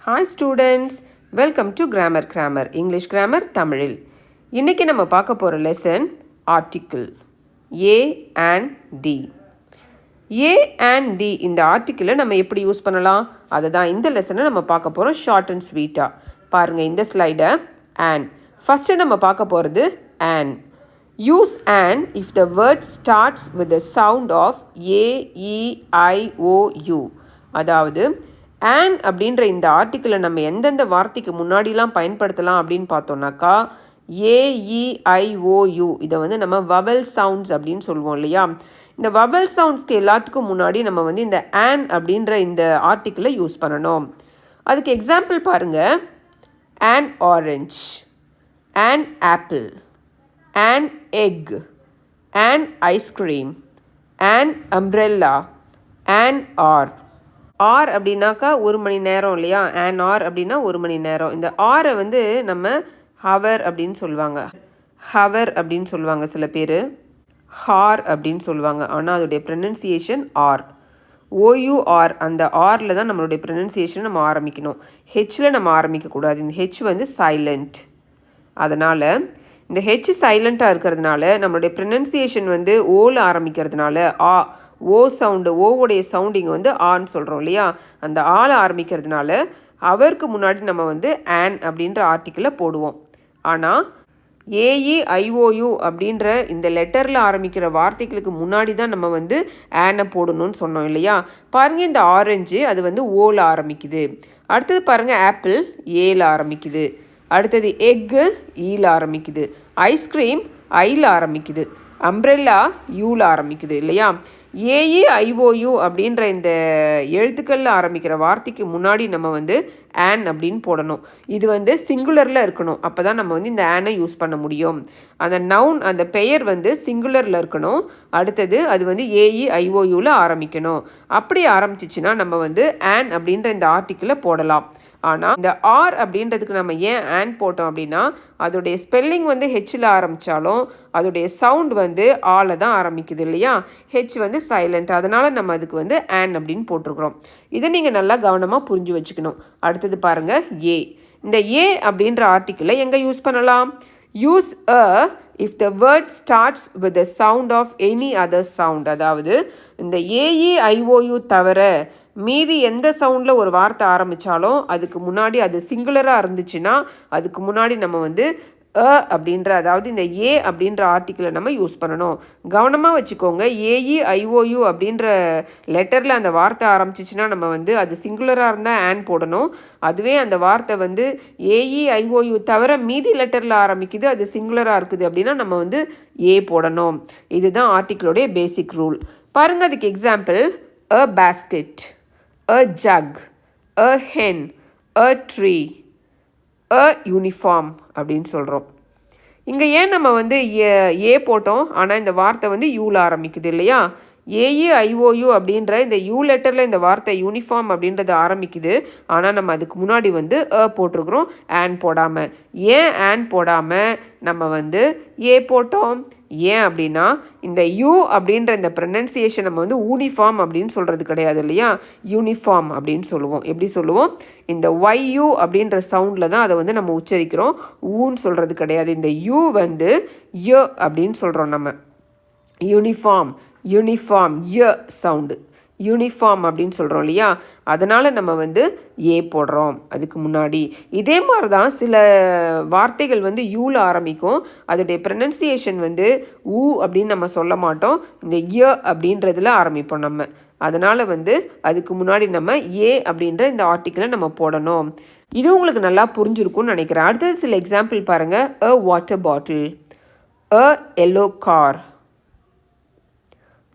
Hi students, welcome to Krammer English Grammar தமிழில். இன்னைக்கு நம்ம பார்க்க போற lesson article a and the. a and the இந்த article நம்ம எப்படி யூஸ் பண்ணலாம் அதுதான் இந்த லெசனை நம்ம பார்க்க போறோம் ஷார்ட் அண்ட் ஸ்வீட்டா. பாருங்க இந்த ஸ்லைடை and. ஃபர்ஸ்ட் நம்ம பார்க்க போறது and. Use and if the word starts with the sound of a, e, I, o, u. அதாவது and அப்படின்ற இந்த ஆர்டிக்கிளை நம்ம எந்தெந்த வார்த்தைக்கு முன்னாடிலாம் பயன்படுத்தலாம் அப்படின்னு பார்த்தோம்னாக்கா AEIOU இதை வந்து நம்ம vowel sounds அப்படின்னு சொல்லுவோம் இல்லையா. இந்த vowel soundsக்கு எல்லாத்துக்கும் முன்னாடி நம்ம வந்து இந்த and அப்படின்ற இந்த ஆர்டிக்கிளை யூஸ் பண்ணணும். அதுக்கு எக்ஸாம்பிள் பாருங்க. an orange, an apple, an egg, an ice cream, an umbrella, an hour. Hour அப்படின்னாக்கா ஒரு மணி நேரம் இல்லையா. an hour அப்படின்னா ஒரு மணி நேரம். இந்த ஆரை வந்து நம்ம ஹவர் அப்படின்னு சொல்லுவாங்க. ஹவர் அப்படின்னு சொல்லுவாங்க சில பேர். ஹார் அப்படின்னு சொல்லுவாங்க. ஆனால் அதோடைய ப்ரொனன்சியேஷன் ஆர். OUR அந்த ஆரில் தான் நம்மளுடைய ப்ரொனன்சியேஷன் நம்ம ஆரம்பிக்கணும். ஹெச்சில் நம்ம ஆரம்பிக்கக்கூடாது. இந்த ஹெச் வந்து சைலண்ட். அதனால் இந்த ஹெச் சைலண்ட்டாக இருக்கிறதுனால நம்மளுடைய ப்ரொனன்சியேஷன் வந்து ஓவில் ஆரம்பிக்கிறதுனால ஓ சவுண்டு ஓவுடைய சவுண்டிங் வந்து ஆன்னு சொல்கிறோம் இல்லையா. அந்த ஆளை ஆரம்பிக்கிறதுனால அவருக்கு முன்னாடி நம்ம வந்து an அப்படின்ற ஆர்டிக்கிளை போடுவோம். ஆனால் AEIOU அப்படின்ற இந்த லெட்டரில் ஆரம்பிக்கிற வார்த்தைகளுக்கு முன்னாடி தான் நம்ம வந்து ஆனை போடணும்னு சொன்னோம் இல்லையா. பாருங்கள் இந்த ஆரஞ்சு அது வந்து ஓவில் ஆரம்பிக்குது. அடுத்தது பாருங்கள் ஆப்பிள் ஏல ஆரம்பிக்குது. அடுத்தது எக்கு ஈல ஆரம்பிக்குது. ஐஸ்கிரீம் ஐயில் ஆரம்பிக்குது. அம்ப்ரெல்லா யூவில் ஆரம்பிக்குது இல்லையா. AEIOU அப்படின்ற இந்த எழுத்துக்களில் ஆரம்பிக்கிற வார்த்தைக்கு முன்னாடி நம்ம வந்து an அப்படின்னு போடணும். இது வந்து சிங்குலரில் இருக்கணும். அப்போ தான் நம்ம வந்து இந்த ஆனை யூஸ் பண்ண முடியும். அந்த நவுன் அந்த பெயர் வந்து சிங்குலரில் இருக்கணும். அடுத்தது அது வந்து AEIOUவில் ஆரம்பிக்கணும். அப்படி ஆரம்பிச்சிச்சுன்னா நம்ம வந்து an அப்படின்ற இந்த ஆர்டிக்கிளை போடலாம். ஆனால் இந்த ஆர் அப்படின்றதுக்கு நம்ம ஏன் ஆன் போட்டோம் அப்படின்னா அதோடைய ஸ்பெல்லிங் வந்து ஹெச்சில் ஆரம்பித்தாலும் அதோடைய சவுண்ட் வந்து ஆல தான் ஆரம்பிக்குது இல்லையா. ஹெச் வந்து சைலண்ட். அதனால் நம்ம அதுக்கு வந்து ஆன் அப்படின்னு போட்டிருக்கிறோம். இதை நீங்கள் நல்லா கவனமாக புரிஞ்சு வச்சுக்கணும். அடுத்தது பாருங்கள் ஏ. இந்த ஏ அப்படின்ற ஆர்டிக்கிளை எங்கே யூஸ் பண்ணலாம். Use if the word starts with the sound of any other sound. அதாவது இந்த AEIOU தவிர மீதி எந்த சவுண்டில் ஒரு வார்த்தை ஆரம்பித்தாலும் அதுக்கு முன்னாடி அது சிங்குலராக இருந்துச்சுன்னா அதுக்கு முன்னாடி நம்ம வந்து அப்படின்ற அதாவது இந்த ஏ அப்படின்ற ஆர்டிக்கிளை நம்ம யூஸ் பண்ணணும். கவனமாக வச்சுக்கோங்க. AEIOU அப்படின்ற லெட்டரில் அந்த வார்த்தை ஆரம்பிச்சிச்சுன்னா நம்ம வந்து அது சிங்குலராக இருந்தால் ஆன் போடணும். அதுவே அந்த வார்த்தை வந்து AEIOU தவிர மீதி லெட்டரில் ஆரம்பிக்குது அது சிங்குலராக இருக்குது அப்படின்னா நம்ம வந்து ஏ போடணும். இதுதான் ஆர்டிக்கிளோடைய பேசிக் ரூல். பாருங்கள் அதுக்கு example a basket, a jug, a hen, a tree, a uniform அப்படின்னு சொல்கிறோம். இங்கே ஏன் நம்ம வந்து ஏ போட்டோம் ஆனால் இந்த வார்த்தை வந்து யூவில் ஆரம்பிக்குது இல்லையா. AEIOU அப்படின்ற இந்த யூ லெட்டரில் இந்த வார்த்தை யூனிஃபார்ம் அப்படின்றது ஆரம்பிக்குது. ஆனால் நம்ம அதுக்கு முன்னாடி வந்து போட்டிருக்கிறோம் ஆன் போடாமல். ஏன் ஆன் போடாமல் நம்ம வந்து ஏ போட்டோம். ஏன் அப்படின்னா இந்த யூ அப்படின்ற இந்த ப்ரொனன்சியேஷன் நம்ம வந்து யூனிஃபார்ம் அப்படின்னு சொல்கிறது கிடையாது இல்லையா. யூனிஃபார்ம் அப்படின்னு சொல்லுவோம். எப்படி சொல்லுவோம். இந்த YU அப்படின்ற சவுண்டில் தான் அதை வந்து நம்ம உச்சரிக்கிறோம். ஊன்னு சொல்கிறது கிடையாது. இந்த யூ வந்து ய அப்படின்னு சொல்கிறோம் நம்ம. யூனிஃபார்ம் யூனிஃபார்ம் ய சவுண்டு யூனிஃபார்ம் அப்படின்னு சொல்கிறோம் இல்லையா. அதனால் நம்ம வந்து ஏ போடுறோம் அதுக்கு முன்னாடி. இதே மாதிரி தான் சில வார்த்தைகள் வந்து யூவில் ஆரம்பிக்கும். அதோடைய ப்ரொனன்சியேஷன் வந்து ஊ அப்படின்னு நம்ம சொல்ல மாட்டோம். இந்த ய அப்படின்றதுல ஆரம்பிப்போம் நம்ம. அதனால் வந்து அதுக்கு முன்னாடி நம்ம ஏ அப்படின்ற இந்த ஆர்டிக்கிளை நம்ம போடணும். இது உங்களுக்கு நல்லா புரிஞ்சிருக்கும்னு நினைக்கிறேன். அடுத்தது சில எக்ஸாம்பிள் பாருங்கள். a water bottle, a yellow car,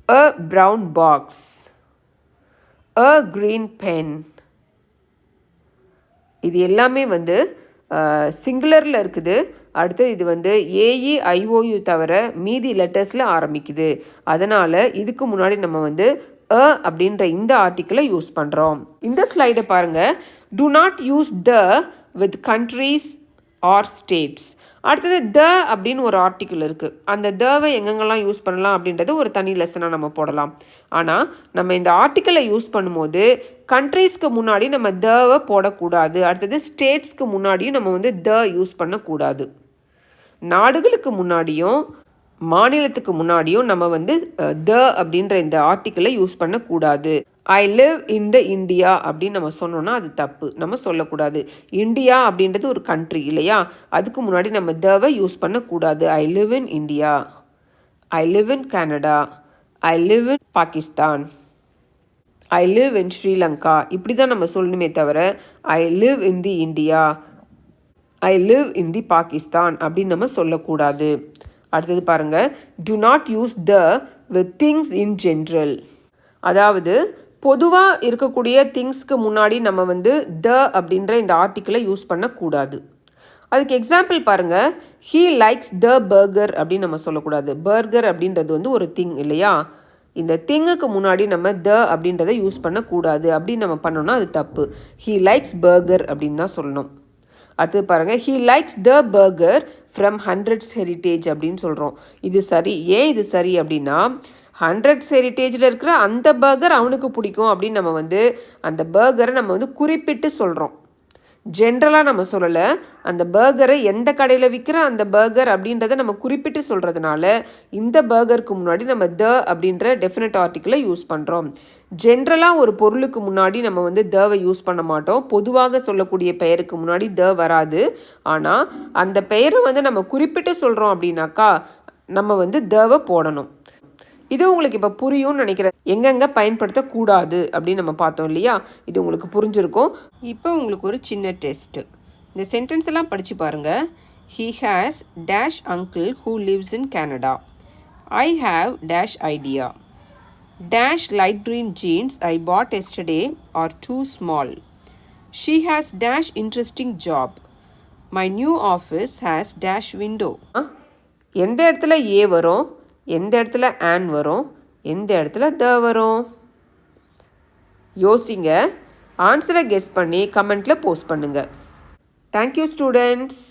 a brown box, a green pen. இது எல்லாமே வந்து சிங்குலரில் இருக்குது. அடுத்து இது வந்து AEIOU தவிர மீதி லெட்டர்ஸில் ஆரம்பிக்குது. அதனால் இதுக்கு முன்னாடி நம்ம வந்து அப்படின்ற இந்த ஆர்டிக்கிளை யூஸ் பண்ணுறோம். இந்த ஸ்லைடை பாருங்கள். Do not use the with countries or states. அடுத்தது த அப்படின்னு ஒரு ஆர்டிக்கிள் இருக்குது. அந்த தவை எங்கெங்கெல்லாம் யூஸ் பண்ணலாம் அப்படின்றது ஒரு தனி லெசனாக நம்ம போடலாம். ஆனால் நம்ம இந்த ஆர்டிக்கிளை யூஸ் பண்ணும்போது கண்ட்ரீஸ்க்கு முன்னாடி நம்ம தவை போடக்கூடாது. அடுத்தது ஸ்டேட்ஸ்க்கு முன்னாடியும் நம்ம வந்து த யூஸ் பண்ணக்கூடாது. நாடுகளுக்கு முன்னாடியும் மாநிலத்துக்கு முன்னாடியும் நம்ம வந்து த அப்படின்ற இந்த ஆர்டிக்கிளை யூஸ் பண்ணக்கூடாது. I live in the India அப்படின்னு நம்ம சொன்னோன்னா அது தப்பு, நம்ம சொல்லக்கூடாது. இந்தியா அப்படின்றது ஒரு கண்ட்ரி இல்லையா, அதுக்கு முன்னாடி நம்ம தவை யூஸ் பண்ணக்கூடாது. I live in India, I live in Canada, I live in Pakistan, I live in Sri Lanka, இப்படி தான் நம்ம சொல்லணுமே தவிர I live in the India, I live in the Pakistan அப்படின்னு நம்ம சொல்லக்கூடாது. அடுத்தது பாருங்கள், do not use the with things in general. அதாவது பொதுவாக இருக்கக்கூடிய திங்ஸ்க்கு முன்னாடி நம்ம வந்து த அப்படின்ற இந்த ஆர்டிக்கிளை யூஸ் பண்ணக்கூடாது. அதுக்கு எக்ஸாம்பிள் பாருங்கள், ஹீ லைக்ஸ் த பர்கர் அப்படின்னு நம்ம சொல்லக்கூடாது. பர்கர் அப்படின்றது வந்து ஒரு திங் இல்லையா, இந்த திங்குக்கு முன்னாடி நம்ம த அப்படின்றத யூஸ் பண்ணக்கூடாது. அப்படின்னு நம்ம பண்ணோம்னா அது தப்பு. ஹீ லைக்ஸ் பர்கர் அப்படின்னு தான் சொல்லணும். அடுத்தது பாருங்கள், he likes the burger from 100s heritage அப்படின்னு சொல்கிறோம். இது சரி. ஏன் இது சரி அப்படின்னா, 100s ஹெரிட்டேஜில் இருக்கிற அந்த பர்கர் அவனுக்கு பிடிக்கும் அப்படின்னு நம்ம வந்து அந்த பர்கரை நம்ம வந்து குறிப்பிட்டு சொல்கிறோம். ஜென்ரலாக நம்ம சொல்லலை. அந்த பர்கரை எந்த கடையில் விற்கிற அந்த பர்கர் அப்படின்றத நம்ம குறிப்பிட்டு சொல்கிறதுனால இந்த பர்கருக்கு முன்னாடி நம்ம த அப்படின்ற டெஃபினட் ஆர்டிக்கிளை யூஸ் பண்ணுறோம். ஜென்ரலாக ஒரு பொருளுக்கு முன்னாடி நம்ம வந்து தவை யூஸ் பண்ண மாட்டோம். பொதுவாக சொல்லக்கூடிய பெயருக்கு முன்னாடி த வராது. ஆனால் அந்த பெயரை வந்து நம்ம குறிப்பிட்டு சொல்கிறோம் அப்படின்னாக்கா நம்ம வந்து தவை போடணும். இது உங்களுக்கு இப்போ புரியும்னு நினைக்கிறேன். எங்கெங்கே பயன்படுத்தக்கூடாது அப்படின்னு நம்ம பார்த்தோம் இல்லையா, இது உங்களுக்கு புரிஞ்சிருக்கும். இப்போ உங்களுக்கு ஒரு சின்ன டெஸ்ட்டு. இந்த சென்டென்ஸ் எல்லாம் படித்து பாருங்கள். He has dash uncle who lives in Canada. I have dash idea. Dash light green jeans I bought yesterday are too small. She has dash interesting job. My new office has dash window. எந்த இடத்துல ஏ வரும், எந்த இடத்துல on வரும், எந்த இடத்துல த வரும்? யோசிங்க. ஆன்சரை கெஸ் பண்ணி கமெண்ட்டில் போஸ்ட் பண்ணுங்கள். Thank you students.